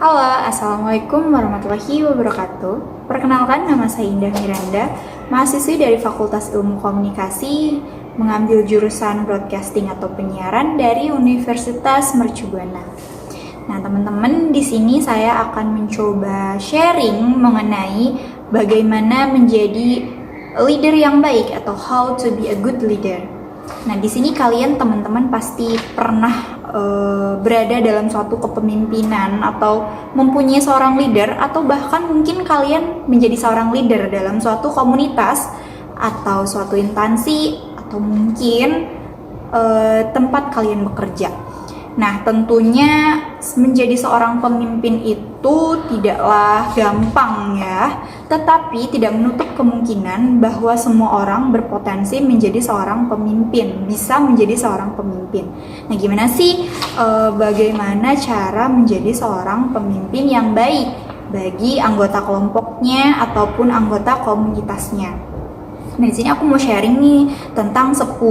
Halo, Assalamualaikum warahmatullahi wabarakatuh. Perkenalkan, nama saya Indah Miranda, mahasiswi dari Fakultas Ilmu Komunikasi, mengambil jurusan Broadcasting atau Penyiaran dari Universitas Mercu Buana. Nah, teman-teman, di sini saya akan mencoba sharing mengenai bagaimana menjadi leader yang baik atau how to be a good leader. Nah, di sini kalian teman-teman pasti pernah berada dalam suatu kepemimpinan atau mempunyai seorang leader, atau bahkan mungkin kalian menjadi seorang leader dalam suatu komunitas atau suatu instansi atau mungkin tempat kalian bekerja. Nah, tentunya menjadi seorang pemimpin itu tidaklah gampang ya, tetapi tidak menutup kemungkinan bahwa semua orang berpotensi menjadi seorang pemimpin, bisa menjadi seorang pemimpin. Nah, gimana sih bagaimana cara menjadi seorang pemimpin yang baik bagi anggota kelompoknya ataupun anggota komunitasnya? Nah, di sini aku mau sharing nih tentang 10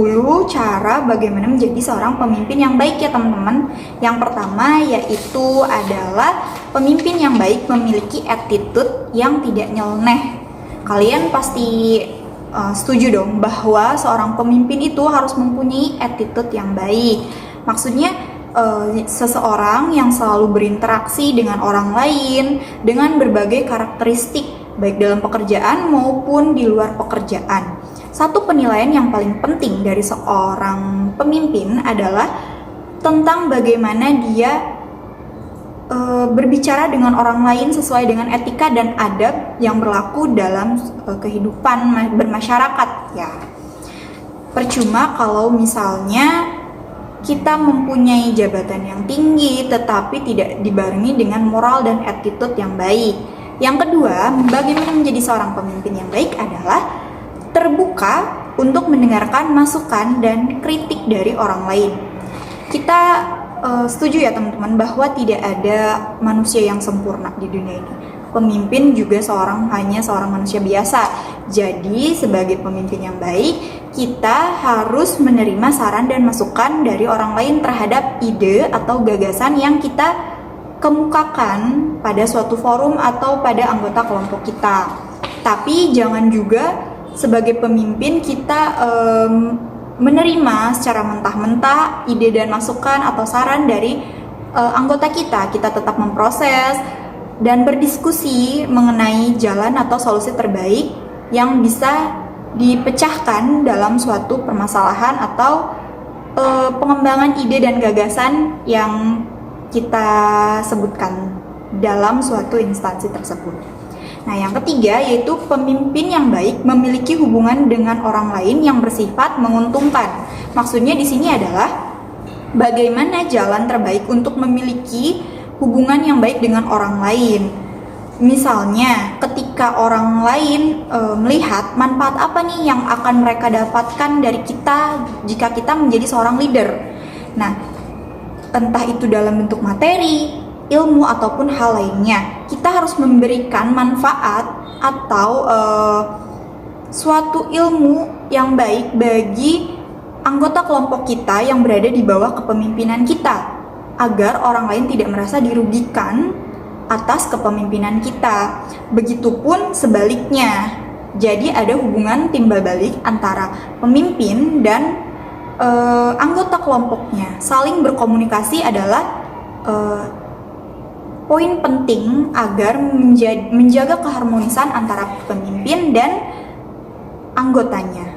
cara bagaimana menjadi seorang pemimpin yang baik ya teman-teman. Yang pertama yaitu adalah pemimpin yang baik memiliki attitude yang tidak nyeleneh. Kalian pasti setuju dong bahwa seorang pemimpin itu harus mempunyai attitude yang baik. Maksudnya seseorang yang selalu berinteraksi dengan orang lain dengan berbagai karakteristik baik dalam pekerjaan maupun di luar pekerjaan. Satu penilaian yang paling penting dari seorang pemimpin adalah tentang bagaimana dia berbicara dengan orang lain sesuai dengan etika dan adab yang berlaku dalam kehidupan bermasyarakat ya. Percuma kalau misalnya kita mempunyai jabatan yang tinggi tetapi tidak dibarengi dengan moral dan attitude yang baik. Yang kedua, bagaimana menjadi seorang pemimpin yang baik adalah terbuka untuk mendengarkan masukan dan kritik dari orang lain. Kita setuju ya teman-teman bahwa tidak ada manusia yang sempurna di dunia ini. Pemimpin juga hanya seorang manusia biasa. Jadi sebagai pemimpin yang baik, kita harus menerima saran dan masukan dari orang lain terhadap ide atau gagasan yang kita kemukakan pada suatu forum atau pada anggota kelompok kita. Tapi jangan juga sebagai pemimpin kita menerima secara mentah-mentah ide dan masukan atau saran dari anggota kita. Kita tetap memproses dan berdiskusi mengenai jalan atau solusi terbaik yang bisa dipecahkan dalam suatu permasalahan atau pengembangan ide dan gagasan yang kita sebutkan dalam suatu instansi tersebut. Nah, yang ketiga yaitu pemimpin yang baik memiliki hubungan dengan orang lain yang bersifat menguntungkan. Maksudnya di sini adalah bagaimana jalan terbaik untuk memiliki hubungan yang baik dengan orang lain. Misalnya, ketika orang lain melihat manfaat apa nih yang akan mereka dapatkan dari kita jika kita menjadi seorang leader. Nah, entah itu dalam bentuk materi, ilmu, ataupun hal lainnya, kita harus memberikan manfaat atau suatu ilmu yang baik bagi anggota kelompok kita yang berada di bawah kepemimpinan kita, agar orang lain tidak merasa dirugikan atas kepemimpinan kita. Begitupun sebaliknya. Jadi ada hubungan timbal balik antara pemimpin dan anggota kelompoknya. Saling berkomunikasi adalah poin penting agar menjaga keharmonisan antara pemimpin dan anggotanya.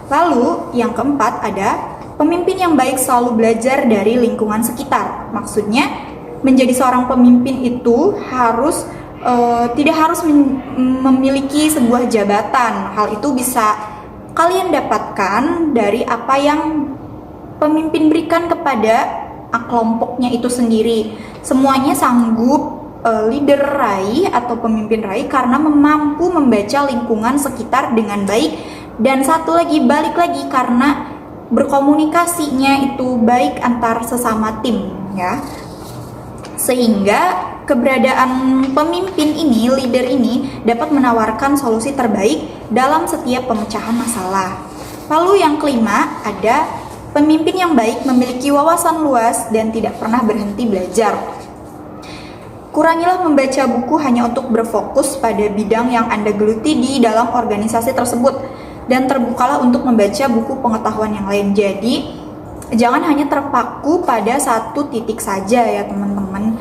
Lalu yang keempat ada pemimpin yang baik selalu belajar dari lingkungan sekitar. Maksudnya menjadi seorang pemimpin itu tidak harus memiliki sebuah jabatan. Hal itu bisa kalian dapatkan dari apa yang pemimpin berikan kepada kelompoknya itu sendiri. Semuanya sanggup leader raih atau pemimpin raih karena mampu membaca lingkungan sekitar dengan baik. Dan satu lagi, balik lagi, karena berkomunikasinya itu baik antar sesama tim ya. Sehingga keberadaan pemimpin ini, leader ini dapat menawarkan solusi terbaik dalam setiap pemecahan masalah. Lalu yang kelima ada pemimpin yang baik memiliki wawasan luas dan tidak pernah berhenti belajar. Kurangilah membaca buku hanya untuk berfokus pada bidang yang Anda geluti di dalam organisasi tersebut, dan terbukalah untuk membaca buku pengetahuan yang lain. Jadi, jangan hanya terpaku pada satu titik saja ya teman-teman.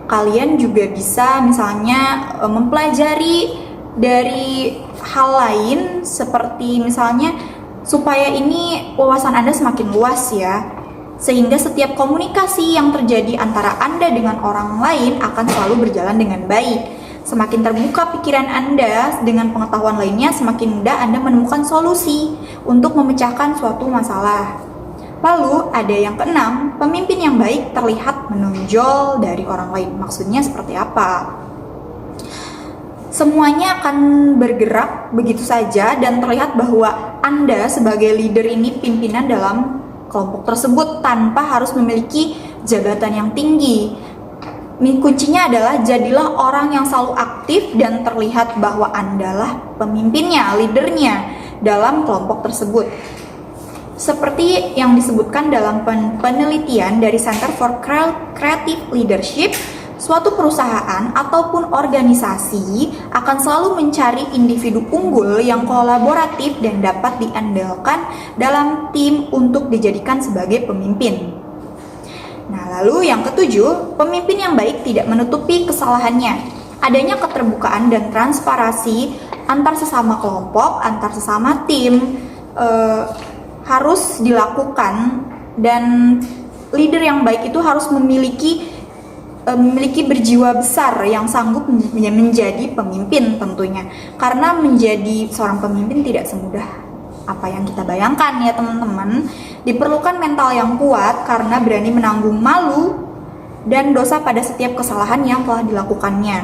Kalian juga bisa misalnya mempelajari dari hal lain, seperti misalnya supaya ini wawasan Anda semakin luas ya. Sehingga setiap komunikasi yang terjadi antara Anda dengan orang lain akan selalu berjalan dengan baik. Semakin terbuka pikiran Anda dengan pengetahuan lainnya, semakin mudah Anda menemukan solusi untuk memecahkan suatu masalah. Lalu ada yang keenam, pemimpin yang baik terlihat menonjol dari orang lain. Maksudnya seperti apa? Semuanya akan bergerak begitu saja dan terlihat bahwa Anda sebagai leader ini pimpinan dalam kelompok tersebut tanpa harus memiliki jabatan yang tinggi. Kuncinya adalah jadilah orang yang selalu aktif dan terlihat bahwa Anda lah pemimpinnya, leadernya dalam kelompok tersebut. Seperti yang disebutkan dalam penelitian dari Center for Creative Leadership, suatu perusahaan ataupun organisasi akan selalu mencari individu unggul yang kolaboratif dan dapat diandalkan dalam tim untuk dijadikan sebagai pemimpin. Nah, lalu yang ketujuh, pemimpin yang baik tidak menutupi kesalahannya. Adanya keterbukaan dan transparansi antar sesama kelompok, antar sesama tim harus dilakukan, dan leader yang baik itu harus memiliki berjiwa besar yang sanggup menjadi pemimpin tentunya. Karena menjadi seorang pemimpin tidak semudah apa yang kita bayangkan ya teman-teman. Diperlukan mental yang kuat karena berani menanggung malu dan dosa pada setiap kesalahan yang telah dilakukannya.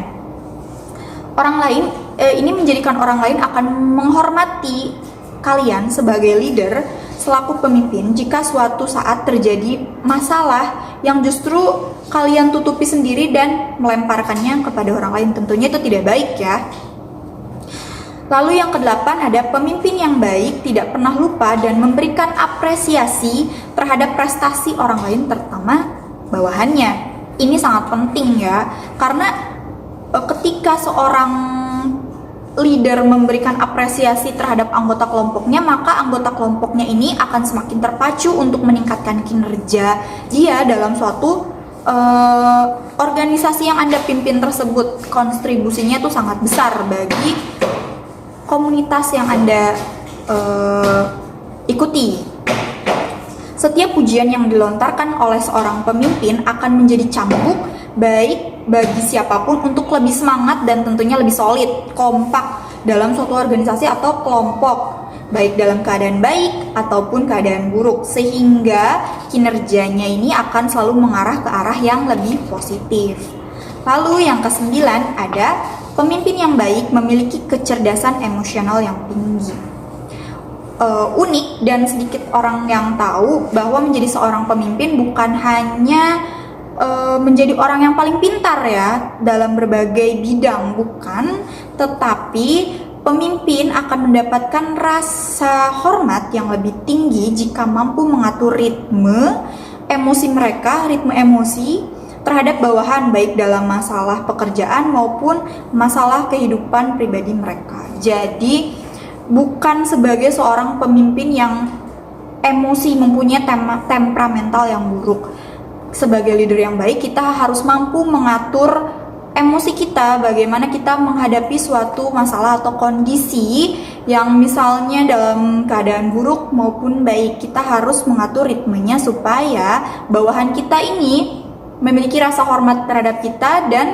Orang lain, ini menjadikan orang lain akan menghormati kalian sebagai leader selaku pemimpin jika suatu saat terjadi masalah yang justru kalian tutupi sendiri dan melemparkannya kepada orang lain. Tentunya itu tidak baik ya. Lalu yang kedelapan, ada pemimpin yang baik tidak pernah lupa dan memberikan apresiasi terhadap prestasi orang lain, terutama bawahannya. Ini sangat penting ya, karena ketika seorang leader memberikan apresiasi terhadap anggota kelompoknya, maka anggota kelompoknya ini akan semakin terpacu untuk meningkatkan kinerja dia dalam suatu organisasi yang Anda pimpin tersebut. Kontribusinya itu sangat besar bagi komunitas yang Anda ikuti. Setiap pujian yang dilontarkan oleh seorang pemimpin akan menjadi cambuk baik bagi siapapun untuk lebih semangat dan tentunya lebih solid, kompak dalam suatu organisasi atau kelompok, baik dalam keadaan baik ataupun keadaan buruk, sehingga kinerjanya ini akan selalu mengarah ke arah yang lebih positif. Lalu yang kesembilan, ada pemimpin yang baik memiliki kecerdasan emosional yang tinggi. Unik dan sedikit orang yang tahu bahwa menjadi seorang pemimpin bukan hanya menjadi orang yang paling pintar ya dalam berbagai bidang, bukan, tetapi pemimpin akan mendapatkan rasa hormat yang lebih tinggi jika mampu mengatur ritme emosi mereka, ritme emosi terhadap bawahan, baik dalam masalah pekerjaan maupun masalah kehidupan pribadi mereka. Jadi bukan sebagai seorang pemimpin yang emosi, mempunyai temperamental yang buruk. Sebagai leader yang baik, kita harus mampu mengatur emosi kita, bagaimana kita menghadapi suatu masalah atau kondisi yang misalnya dalam keadaan buruk maupun baik. Kita harus mengatur ritmenya supaya bawahan kita ini memiliki rasa hormat terhadap kita dan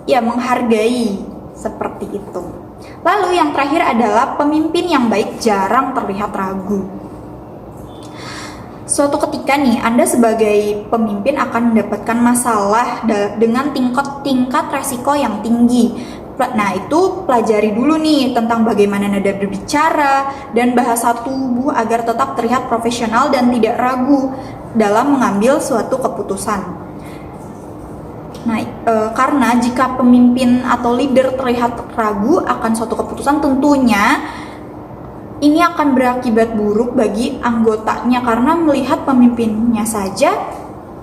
ya menghargai, seperti itu. Lalu yang terakhir adalah pemimpin yang baik jarang terlihat ragu. Suatu ketika nih, Anda sebagai pemimpin akan mendapatkan masalah dengan tingkat resiko yang tinggi. Nah, itu pelajari dulu nih tentang bagaimana nada berbicara dan bahasa tubuh agar tetap terlihat profesional dan tidak ragu dalam mengambil suatu keputusan. Nah, karena jika pemimpin atau leader terlihat ragu akan suatu keputusan, tentunya ini akan berakibat buruk bagi anggotanya karena melihat pemimpinnya saja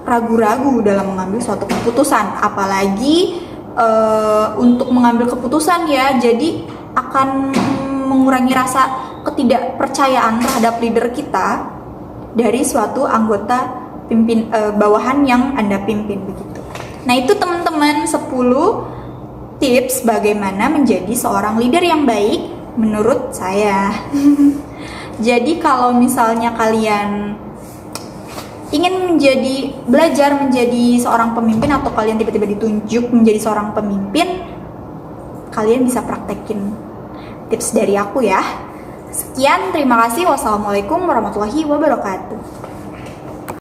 ragu-ragu dalam mengambil suatu keputusan, apalagi untuk mengambil keputusan ya. Jadi akan mengurangi rasa ketidakpercayaan terhadap leader kita dari suatu anggota bawahan yang Anda pimpin begitu. Nah, itu teman-teman 10 tips bagaimana menjadi seorang leader yang baik menurut saya. Jadi kalau misalnya kalian ingin belajar menjadi seorang pemimpin atau kalian tiba-tiba ditunjuk menjadi seorang pemimpin, kalian bisa praktekin tips dari aku ya. Sekian, terima kasih. Wassalamualaikum warahmatullahi wabarakatuh.